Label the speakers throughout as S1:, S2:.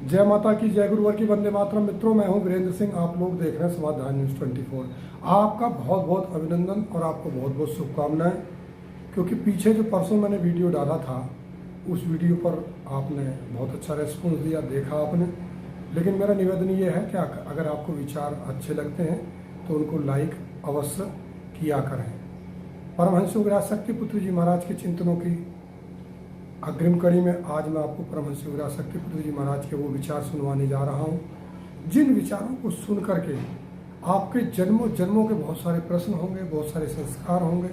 S1: जय माता की, जय गुरुवर की, वंदे मातरम। मित्रों, मैं हूं वीरेंद्र सिंह। आप लोग देख रहे हैं समाधान न्यूज़ 24। आपका बहुत बहुत अभिनंदन और आपको बहुत बहुत शुभकामनाएं, क्योंकि पीछे जो परसों मैंने वीडियो डाला था उस वीडियो पर आपने बहुत अच्छा रेस्पॉन्स दिया, देखा आपने। लेकिन मेरा निवेदन ये है कि अगर आपको विचार अच्छे लगते हैं तो उनको लाइक अवश्य किया करें। परमहंस योगीराज शक्ति पुत्र जी महाराज के चिंतनों की अग्रिम कड़ी में आज मैं आपको परमहंस योगीराज शक्ति पुत्र जी महाराज के वो विचार सुनवाने जा रहा हूँ जिन विचारों को सुन करके आपके जन्मों जन्मों के बहुत सारे प्रश्न होंगे, बहुत सारे संस्कार होंगे,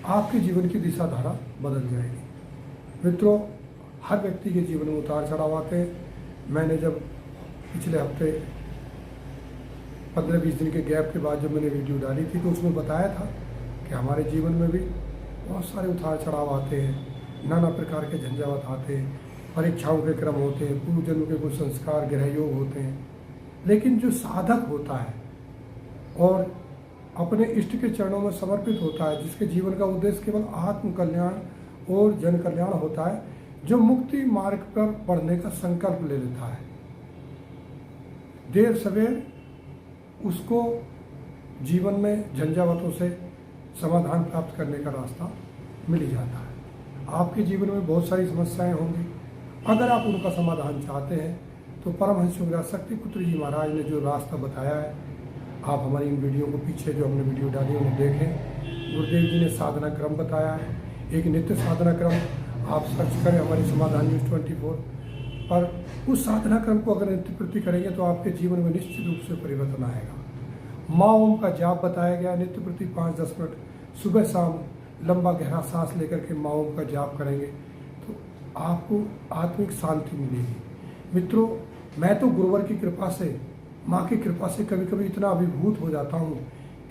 S1: आपके जीवन की दिशा धारा बदल जाएगी। मित्रों, हर व्यक्ति के जीवन में उतार चढ़ाव आते हैं। मैंने जब पिछले हफ्ते 15-20 दिन के गैप के बाद जब मैंने वीडियो डाली थी तो उसमें बताया था कि हमारे जीवन में भी बहुत सारे उतार चढ़ाव आते हैं, नाना प्रकार के झंझावात आते हैं, परीक्षाओं के क्रम होते हैं, पूर्व जन्म के कुछ संस्कार ग्रह योग होते हैं। लेकिन जो साधक होता है और अपने इष्ट के चरणों में समर्पित होता है, जिसके जीवन का उद्देश्य केवल आत्म कल्याण और जन कल्याण होता है, जो मुक्ति मार्ग पर बढ़ने का संकल्प ले लेता है, देर सवेर उसको जीवन में झंझावातों से समाधान प्राप्त करने का रास्ता मिल ही जाता है। आपके जीवन में बहुत सारी समस्याएं होंगी। अगर आप उनका समाधान चाहते हैं तो परमहंस योगीराज शक्ति पुत्र जी महाराज ने जो रास्ता बताया है, आप हमारी इन वीडियो को पीछे जो हमने वीडियो डाली उन्हें देखें। गुरुदेव जी ने साधना क्रम बताया है, एक नित्य साधना क्रम। आप सर्च करें हमारी समाधान न्यूज़ 24 पर, उस साधना क्रम को अगर नित्य प्रति करेंगे तो आपके जीवन में निश्चित रूप से परिवर्तन आएगा। माँ ओम का जाप बताया गया, नित्य प्रति 5-10 मिनट सुबह शाम लंबा गहरा सांस लेकर के माँ ओम का जाप करेंगे तो आपको आत्मिक शांति मिलेगी। मित्रों, मैं तो गुरुवर की कृपा से, माँ की कृपा से कभी कभी इतना अभिभूत हो जाता हूँ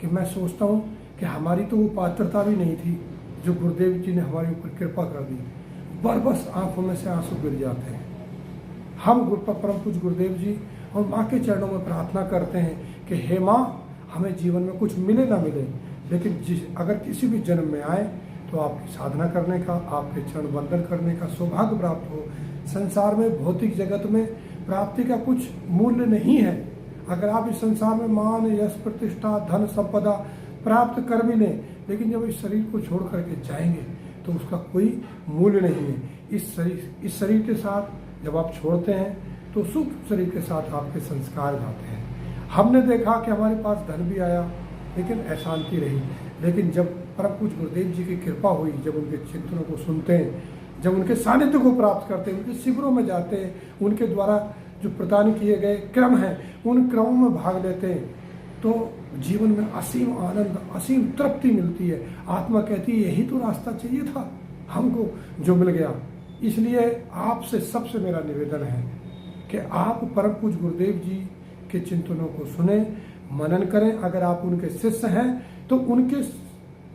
S1: कि मैं सोचता हूँ कि हमारी तो वो पात्रता भी नहीं थी जो गुरुदेव जी ने हमारे ऊपर कृपा कर दी। बरबस आंखों में से आंसू गिर जाते हैं। हम परम पूज्य गुरुदेव जी और माँ के चरणों में प्रार्थना करते हैं कि हे माँ, हमें जीवन में कुछ मिले ना मिले, लेकिन अगर किसी भी जन्म में आए तो आपकी साधना करने का, आपके चरण वंदन करने का सौभाग्य प्राप्त हो। संसार में, भौतिक जगत में प्राप्ति का कुछ मूल्य नहीं है। अगर आप इस संसार में मान, यश, प्रतिष्ठा, धन, संपदा प्राप्त कर भी लें, लेकिन जब इस शरीर को छोड़ करके जाएंगे तो उसका कोई मूल्य नहीं है। इस शरीर के साथ जब आप छोड़ते हैं तो सूक्ष्म शरीर के साथ आपके संस्कार जाते हैं। हमने देखा कि हमारे पास धन भी आया लेकिन अशांति रही। लेकिन जब परम पूज्य गुरुदेव जी की कृपा हुई, जब उनके चिंतनों को सुनते हैं, जब उनके सानिध्य को प्राप्त करते हैं, उनके शिविरों में जाते हैं, उनके द्वारा जो प्रदान किए गए क्रम हैं उन क्रमों में भाग लेते हैं तो जीवन में असीम आनंद, असीम तृप्ति मिलती है। आत्मा कहती है यही तो रास्ता चाहिए था हमको, जो मिल गया। इसलिए आपसे सबसे मेरा निवेदन है कि आप परम पूज्य गुरुदेव जी के चिंतनों को सुने, मनन करें। अगर आप उनके शिष्य हैं तो उनके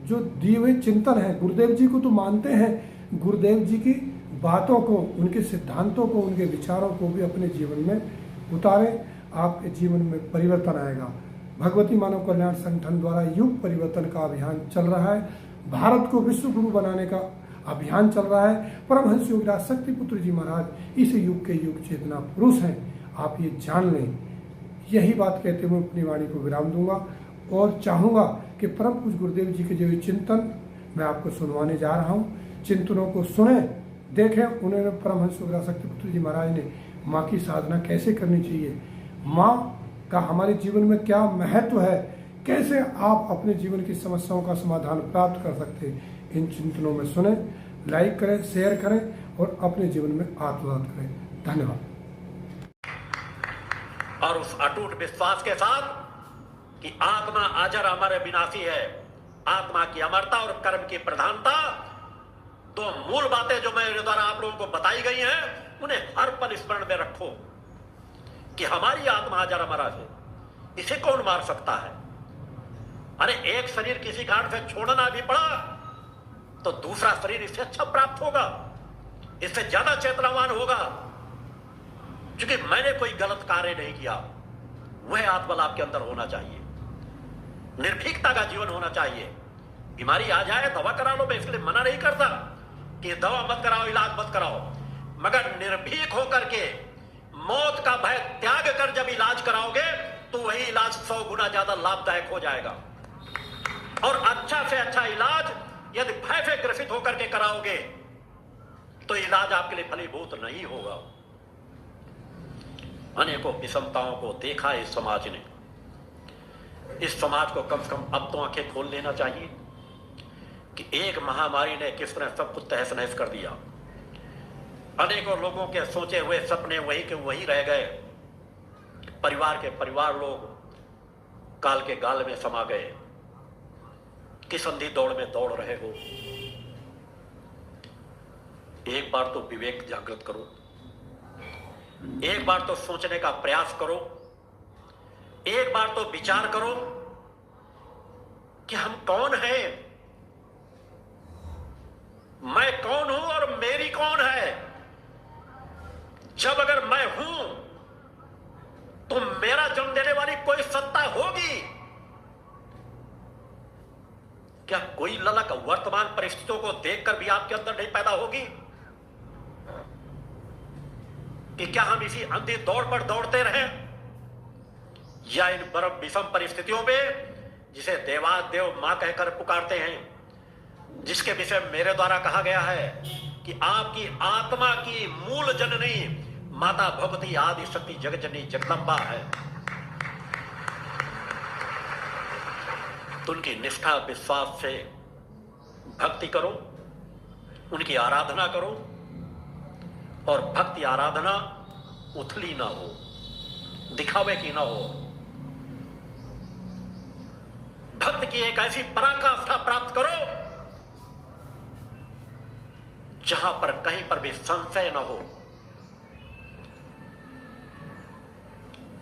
S1: जो दिए हुए चिंतन है, गुरुदेव जी को तो मानते हैं, गुरुदेव जी की बातों को, उनके सिद्धांतों को, उनके विचारों को भी अपने जीवन में उतारें। आपके जीवन में परिवर्तन आएगा। भगवती मानव कल्याण संगठन द्वारा युग परिवर्तन का अभियान चल रहा है। भारत को विश्व गुरु बनाने का अभियान चल रहा है। परमहंस योगीराज शक्ति पुत्र जी महाराज इस युग के युग चेतना पुरुष हैं, आप ये जान लें। यही बात कहते हुए अपनी वाणी को विराम दूंगा और चाहूँगा कि परम पूज्य गुरुदेव जी के जो चिंतन मैं आपको सुनवाने जा रहा हूँ, चिंतनों को सुने, देखें। उन्होंने परमहंस योगीराज शक्ति पुत्र जी महाराज ने माँ की साधना कैसे करनी चाहिए, माँ का हमारे जीवन में क्या महत्व है, कैसे आप अपने जीवन की समस्याओं का समाधान प्राप्त कर सकते हैं, इन चिंतनों में सुने, लाइक करें, शेयर करें और अपने जीवन में आत्मसात करें। धन्यवाद।
S2: और उस अटूट विश्वास के साथ कि आत्मा अजर अमर विनाशी है, आत्मा की अमरता और कर्म की प्रधानता, दो मूल बातें जो मेरे द्वारा आप लोगों को बताई गई हैं, उन्हें हर पल स्मरण में रखो कि हमारी आत्मा अजर अमर है। इसे कौन मार सकता है? अरे एक शरीर किसी कारण से छोड़ना भी पड़ा तो दूसरा शरीर इससे अच्छा प्राप्त होगा, इससे ज्यादा चेतनावान होगा, क्योंकि मैंने कोई गलत कार्य नहीं किया। वह आत्मबल आपके अंदर होना चाहिए, निर्भीकता का जीवन होना चाहिए। बीमारी आ जाए दवा करा लो, मैं इसके लिए मना नहीं करता कि दवा मत कराओ, इलाज मत कराओ, मगर निर्भीक होकर के मौत का भय त्याग कर जब इलाज कराओगे तो वही इलाज 100 गुना ज्यादा लाभदायक हो जाएगा। और अच्छा से अच्छा इलाज यदि भय से ग्रसित होकर के कराओगे तो इलाज आपके लिए फलीभूत नहीं होगा। अनेकों विषमताओं को देखा इस समाज ने। इस समाज को कम से कम अब तो आंखें खोल लेना चाहिए कि एक महामारी ने किस तरह सब कुछ तहस नहस कर दिया। अनेकों लोगों के सोचे हुए सपने वही के वही रह गए। परिवार के परिवार लोग काल के गाल में समा गए। किस अंधी दौड़ में दौड़ रहे हो। एक बार तो विवेक जागृत करो, एक बार तो सोचने का प्रयास करो, एक बार तो विचार करो कि हम कौन हैं, मैं कौन हूं और मेरी कौन है। जब अगर मैं हूं तो मेरा जन्म देने वाली कोई सत्ता होगी क्या? कोई ललक वर्तमान परिस्थितियों को देखकर भी आपके अंदर नहीं पैदा होगी कि क्या हम इसी अंधी दौड़ पर दौड़ते रहें, या इन परम विषम परिस्थितियों में जिसे देवादेव मां कहकर पुकारते हैं, जिसके विषय मेरे द्वारा कहा गया है कि आपकी आत्मा की मूल जननी माता भगवती आदि शक्ति जगजननी जगदम्बा है। तो उनकी निष्ठा विश्वास से भक्ति करो, उनकी आराधना करो, और भक्ति आराधना उथली ना हो, दिखावे की ना हो। भक्त की एक ऐसी पराकाष्ठा प्राप्त करो जहां पर कहीं पर भी संशय न हो,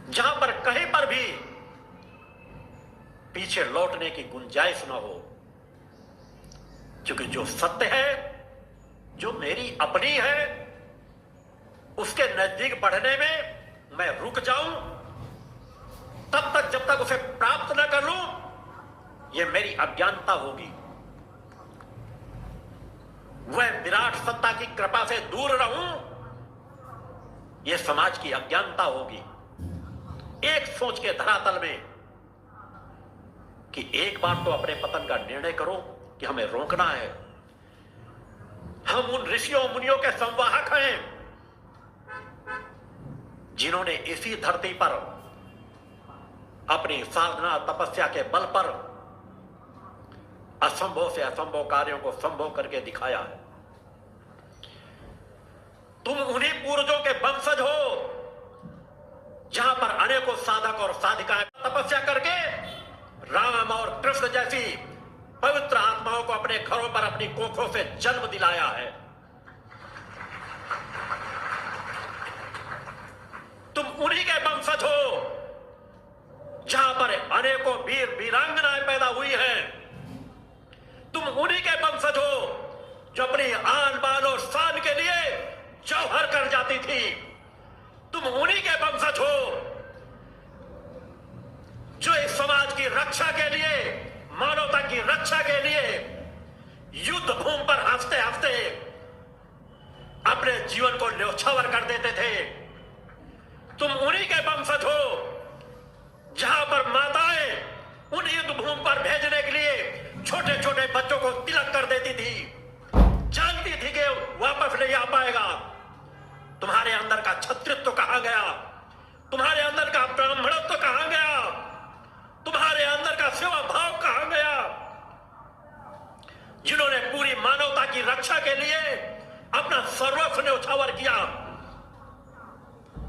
S2: जहां पर कहीं पर भी पीछे लौटने की गुंजाइश न हो। क्योंकि जो सत्य है, जो मेरी अपनी है, उसके नजदीक बढ़ने में मैं रुक जाऊं तब तक जब तक उसे प्राप्त न कर लूं, यह मेरी अज्ञानता होगी। वह विराट सत्ता की कृपा से दूर रहूं, यह समाज की अज्ञानता होगी। एक सोच के धरातल में कि एक बार तो अपने पतन का निर्णय करो कि हमें रोकना है। हम उन ऋषियों मुनियों के संवाहक हैं जिन्होंने इसी धरती पर अपनी साधना तपस्या के बल पर असंभव से असंभव कार्यों को संभव करके दिखाया है। तुम उन्हीं पूर्वजों के वंशज हो जहां पर अनेकों साधक और साधिकाएं तपस्या करके राम और कृष्ण जैसी पवित्र आत्माओं को अपने घरों पर अपनी कोखों से जन्म दिलाया है। तुम उन्हीं के वंशज हो जहां पर अनेकों वीर वीरांगनाएं पैदा हुई हैं। तुम उन्हीं के वंशज हो जो अपनी आन बान और शान के लिए जौहर कर जाती थी। तुम उन्हीं के वंशज हो जो इस समाज की रक्षा के लिए, मानवता की रक्षा के लिए युद्ध भूमि पर हंसते हंसते अपने जीवन को न्यौछावर कर देते थे। तुम उन्हीं के वंशज हो जहां पर माताएं उन युद्ध भूमि पर भेजने के लिए छोटे छोटे बच्चों को तिलक कर देती थी, जानती थी कि वापस नहीं आ पाएगा। तुम्हारे अंदर का क्षत्रित्व कहां गया? तुम्हारे अंदर का ब्राह्मणत्व कहां गया? तुम्हारे अंदर का सेवा भाव कहां गया? जिन्होंने पूरी मानवता की रक्षा के लिए अपना सर्वस्व न्यौछावर किया।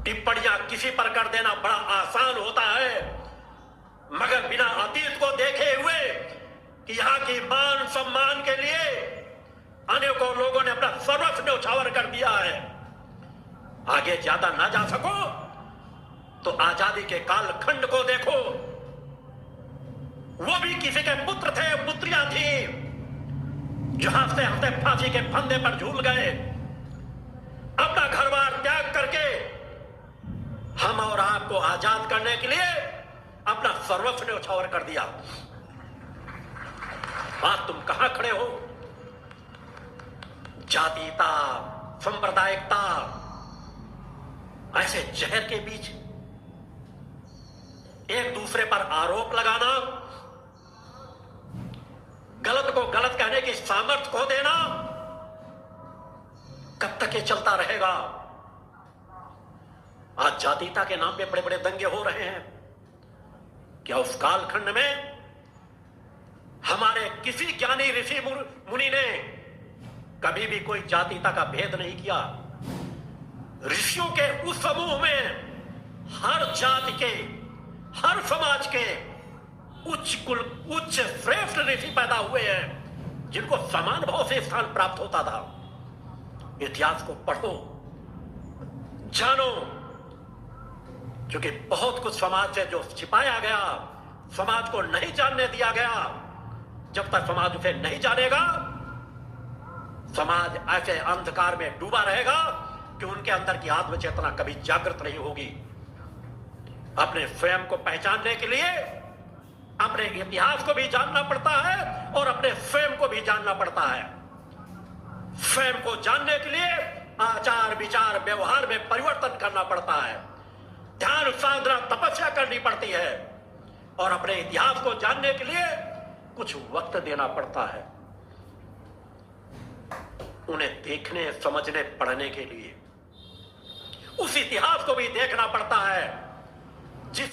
S2: टिप्पणियां किसी पर कर देना बड़ा आसान होता है, मगर बिना अतीत को देखे हुए कि यहां की मान सम्मान के लिए अनेकों लोगों ने अपना सर्वस्व न्यौछावर कर दिया है। आगे ज्यादा ना जा सको तो आजादी के कालखंड को देखो। वो भी किसी के पुत्र थे, पुत्रियां थी जो हंसते हंसते फांसी के फंदे पर झूल गए। अपना घर बार त्याग करके हम और आपको आजाद करने के लिए अपना सर्वस्व न्यौछावर कर दिया। आज तुम कहां खड़े हो? जातीयता, सांप्रदायिकता, ऐसे जहर के बीच एक दूसरे पर आरोप लगाना, गलत को गलत कहने की सामर्थ्य को देना, कब तक ये चलता रहेगा? आज जातीयता के नाम पे बड़े बड़े दंगे हो रहे हैं। क्या उस कालखंड में हमारे किसी ज्ञानी ऋषि मुनि ने कभी भी कोई जातीयता का भेद नहीं किया? ऋषियों के उस समूह में हर जाति के, हर समाज के उच्च श्रेष्ठ ऋषि पैदा हुए हैं, जिनको समान भाव से स्थान प्राप्त होता था। इतिहास को पढ़ो, जानो, क्योंकि बहुत कुछ समाज से जो छिपाया गया, समाज को नहीं जानने दिया गया, जब तक समाज उसे नहीं जानेगा, समाज ऐसे अंधकार में डूबा रहेगा कि उनके अंदर की आत्मचेतना कभी जागृत नहीं होगी। अपने स्वयं को पहचानने के लिए अपने इतिहास को भी जानना पड़ता है और अपने स्वयं को भी जानना पड़ता है। स्वयं को जानने के लिए आचार विचार व्यवहार में परिवर्तन करना पड़ता है, ध्यान साधना तपस्या करनी पड़ती है, और अपने इतिहास को जानने के लिए कुछ वक्त देना पड़ता है, उन्हें देखने समझने पढ़ने के लिए। उस इतिहास को भी देखना पड़ता है